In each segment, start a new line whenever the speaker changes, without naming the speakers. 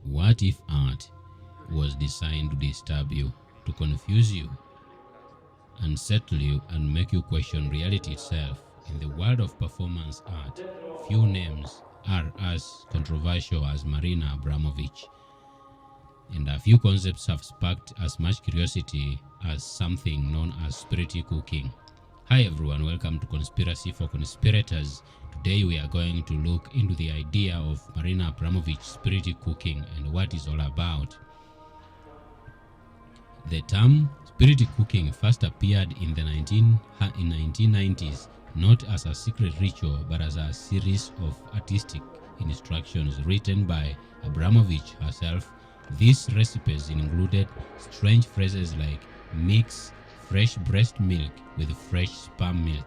What if art was designed to disturb you, to confuse you, unsettle you, and make you question reality itself? In the world of performance art, few names are as controversial as Marina Abramovic, and a few concepts have sparked as much curiosity as something known as spiritual cooking. Hi everyone, welcome to Conspiracy for Conspirators. Today we are going to look into the idea of Marina Abramovic's spiritual cooking and what it's all about. The term spiritual cooking first appeared in the 1990s, not as a secret ritual but as a series of artistic instructions written by Abramovic herself. These recipes included strange phrases like mix fresh breast milk with fresh sperm milk,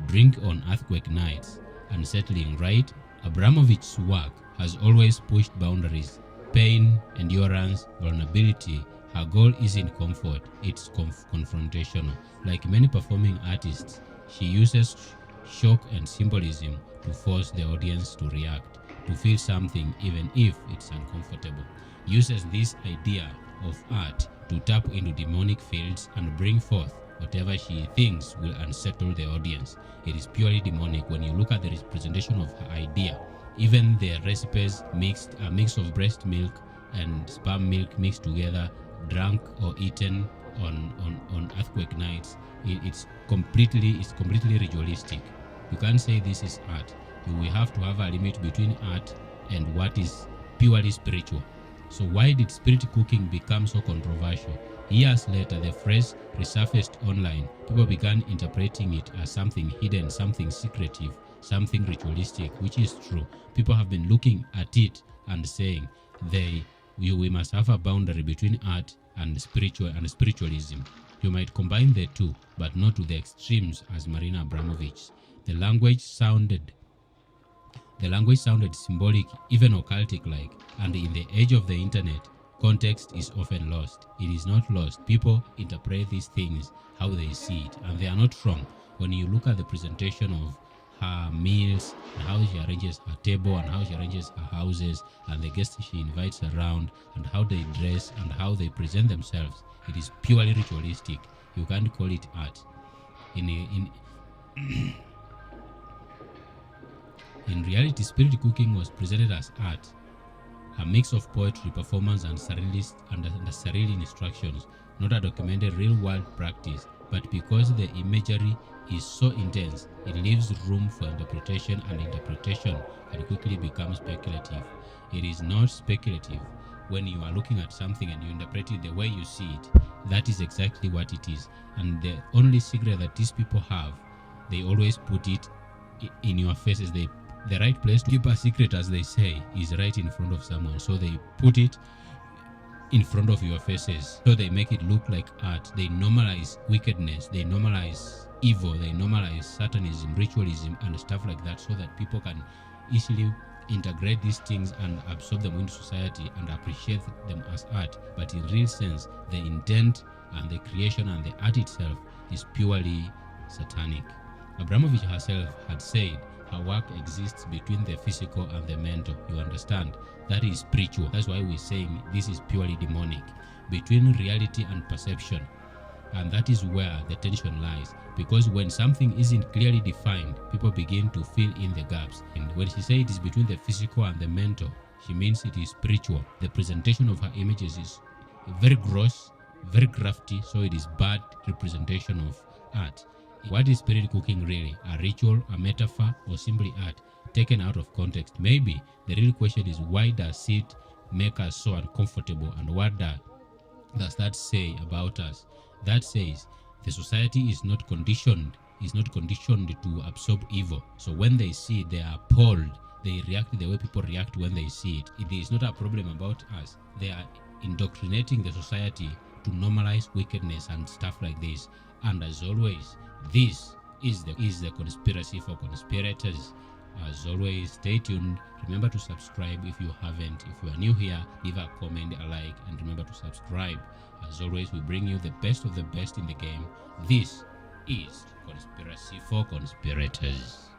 drink on earthquake nights, unsettling, right? Abramovic's work has always pushed boundaries, pain, endurance, vulnerability. Her goal isn't comfort, it's confrontational. Like many performing artists, she uses shock and symbolism to force the audience to react, to feel something even if it's uncomfortable. Uses this idea of art to tap into demonic fields and bring forth whatever she thinks will unsettle the audience. It is purely demonic when you look at the representation of her idea. Even the recipes mixed, a mix of breast milk and sperm milk mixed together, drunk or eaten on earthquake nights. It's completely ritualistic. You can't say this is art. We have to have a limit between art and what is purely spiritual. So why did spirit cooking become so controversial? Years later, the phrase resurfaced online. People began interpreting it as something hidden, something secretive, something ritualistic, which is true. People have been looking at it and saying we must have a boundary between art and spiritualism. You might combine the two, but not to the extremes as Marina Abramovic. The language sounded symbolic, even occultic-like, and in the age of the internet, context is often lost. It is not lost. People interpret these things how they see it, and they are not wrong. When you look at the presentation of her meals, and how she arranges her table, and how she arranges her houses, and the guests she invites around, and how they dress, and how they present themselves, it is purely ritualistic. You can't call it art. In reality, spirit cooking was presented as art, a mix of poetry, performance, and surreal instructions, not a documented real-world practice. But because the imagery is so intense, it leaves room for interpretation, and interpretation can quickly become speculative. It is not speculative when you are looking at something and you interpret it the way you see it. That is exactly what it is. And the only secret that these people have, they always put it in your faces. The right place to keep a secret, as they say, is right in front of someone. So they put it in front of your faces. So they make it look like art. They normalize wickedness. They normalize evil. They normalize satanism, ritualism, and stuff like that, so that people can easily integrate these things and absorb them into society and appreciate them as art. But in real sense, the intent and the creation and the art itself is purely satanic. Abramovic herself had said her work exists between the physical and the mental. You understand? That is spiritual. That's why we're saying this is purely demonic. Between reality and perception. And that is where the tension lies. Because when something isn't clearly defined, people begin to fill in the gaps. And when she says it is between the physical and the mental, she means it is spiritual. The presentation of her images is very gross, very crafty, so it is bad representation of art. What is spirit cooking really? A ritual, a metaphor, or simply art taken out of context? Maybe the real question is, why does it make us so uncomfortable, and what does that say about us? That says the society is not conditioned to absorb evil. So when they see it, they are appalled. They react the way people react when they see it. It is not a problem about us. They are indoctrinating the society to normalize wickedness and stuff like this. And as always, this is the Conspiracy for Conspirators. As always, stay tuned. Remember to subscribe if you haven't. If you are new here, leave a comment, a like, and remember to subscribe. As always, we bring you the best of the best in the game. This is Conspiracy for Conspirators.